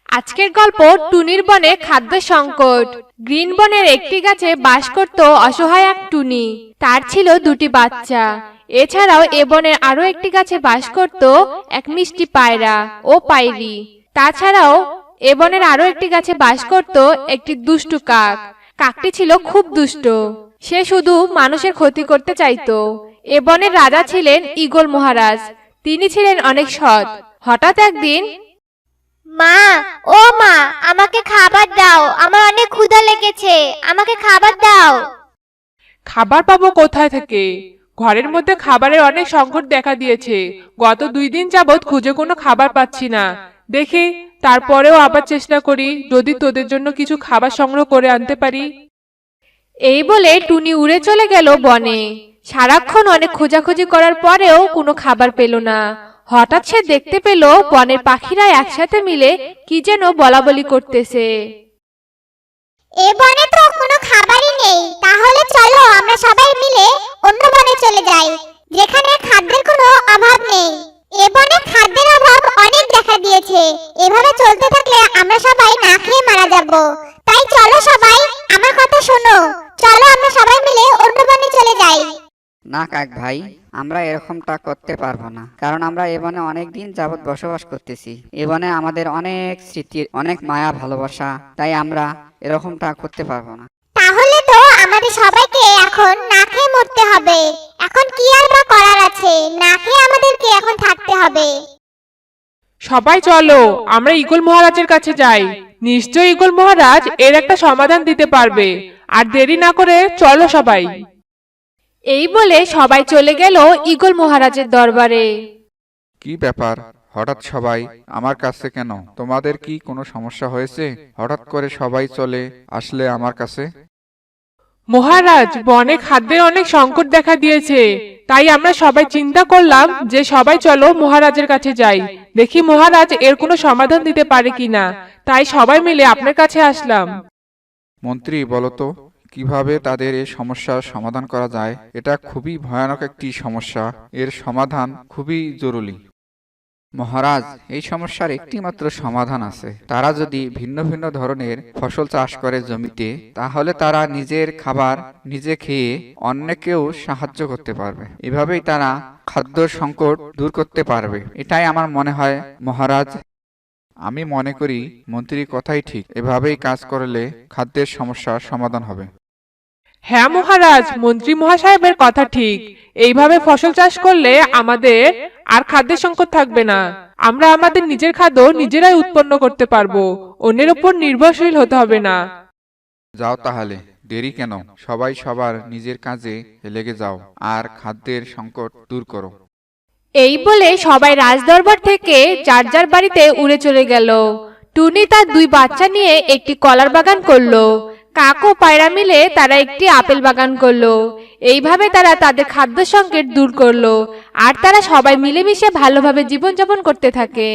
আজকের গল্প টুনির বনে খাদ্য সংকট। গ্রিন বনের একটি গাছে বাস করত অসহায় এক টুনি। তার ছিল দুটি বাচ্চা। এছাড়াও এ বনের আরো একটি গাছে বাস করত এক মিষ্টি পায়রা ও পায়রি। তাছাড়াও এ বনের আরো একটি গাছে বাস করত একটি দুষ্টু কাক। কাকটি ছিল খুব দুষ্ট। সে শুধু মানুষের ক্ষতি করতে চাইতো। এ বনের রাজা ছিলেন ঈগল মহারাজ। তিনি ছিলেন অনেক সৎ। হঠাৎ একদিন, মা, ও মা, আমাকে খাবার দাও, আমার অনেক ক্ষুধা লেগেছে, আমাকে খাবার দাও। খাবার পাবো কোথায় থেকে? ঘরের মধ্যে খাবারের অনেক সংকট দেখা দিয়েছে। গত 2 দিন যাবৎ খুঁজে কোনো খাবার পাচ্ছি না। দেখি, তারপরেও আবার চেষ্টা করি, যদি তোদের জন্য কিছু খাবার সংগ্রহ করে আনতে পারি। এই বলে টুনি উড়ে চলে গেল বনে। সারাক্ষণ অনেক খোঁজাখুঁজি করার পরেও কোনো খাবার পেল না। হঠাৎ সে দেখতে পেল বনের পাখিরা একসাথে মিলে কি যেন বলাবলি করতেছে। এ বনে তো কোনো খাবারই নেই, তাহলে চলো আমরা সবাই মিলে অন্য বনে চলে যাই, যেখানে খাদ্যের কোনো অভাব নেই। এ বনে খাদ্যের অভাব অনেক দেখা দিয়েছে। এভাবে চলতে থাকলে আমরা সবাই না খেয়ে মারা যাব। তাই চলো সবাই, আমার কথা শোনো, চলো আমরা সবাই মিলে অন্য বনে চলে যাই। না কাক ভাই, আমরা এরকমটা করতে পারবো না, কারণ আমরা এ বনে অনেক দিন যাবৎ বসবাস করতেছি। এ বনে আমাদের অনেক স্মৃতি, অনেক মায়া, ভালোবাসা, তাই আমরা এরকমটা করতে পারবো না। তাহলে তো আমাদের সবাইকে এখন না খেয়ে মরতে হবে। এখন কি আর বা করার আছে? না খেয়ে আমাদেরকে এখন থাকতে হবে। সবাই চলো, আমরা ঈগল মহারাজের কাছে যাই। নিশ্চয়ই ঈগল মহারাজ এর একটা সমাধান দিতে পারবে। আর দেরি না করে চলো সবাই। এই বলে সবাই চলে গেল ঈগল মহারাজের দরবারে। কি ব্যাপার, হঠাৎ সবাই আমার কাছে কেন? তোমাদের কি কোনো সমস্যা হয়েছে? হঠাৎ করে সবাই চলে আসলে আমার কাছে? মহারাজ, বনে খাদ্যের অনেক সংকট দেখা দিয়েছে। তাই আমরা সবাই চিন্তা করলাম যে সবাই চলো মহারাজের কাছে যাই, দেখি মহারাজ এর কোনো সমাধান দিতে পারে কিনা। তাই সবাই মিলে আপনার কাছে আসলাম। মন্ত্রী, বলতো কিভাবে তাদের এই সমস্যার সমাধান করা যায়? এটা খুবই ভয়ানক একটি সমস্যা, এর সমাধান খুবই জরুরি। মহারাজ, এই সমস্যার একটি মাত্র সমাধান আছে। তারা যদি ভিন্ন ভিন্ন ধরনের ফসল চাষ করে জমিতে, তাহলে তারা নিজের খাবার নিজে খেয়ে অন্যকেও সাহায্য করতে পারবে। এভাবেই তারা খাদ্য সংকট দূর করতে পারবে। এটাই আমার মনে হয় মহারাজ। আমি মনে করি মন্ত্রীর কথাই ঠিক। এভাবেই কাজ করলে খাদ্যের সমস্যার সমাধান হবে। হ্যাঁ মহারাজ, মন্ত্রী মহাশয়ের কথা ঠিক। এইভাবে ফসল চাষ করলে আমাদের আর খাদ্যের সংকট থাকবে না। আমরা আমাদের নিজের খাদ্য নিজেরাই উৎপন্ন করতে পারবো। অন্যের উপর নির্ভরশীল হতে হবে না। যাও তাহলে, দেরি কেন? সবাই সবার নিজের কাজে লেগে যাও আর খাদ্যের সংকট দূর করো। এই বলে সবাই রাজদরবার থেকে যার যার বাড়িতে উড়ে চলে গেল। টুনি তার 2 বাচ্চা নিয়ে একটি কলার বাগান করলো। কাক ও পায়রা মিলে তারা একটি আপেল বাগান করলো। এইভাবে তারা তাদের খাদ্য সংকট দূর করলো। আর তারা সবাই মিলেমিশে ভালোভাবে জীবনযাপন করতে থাকে।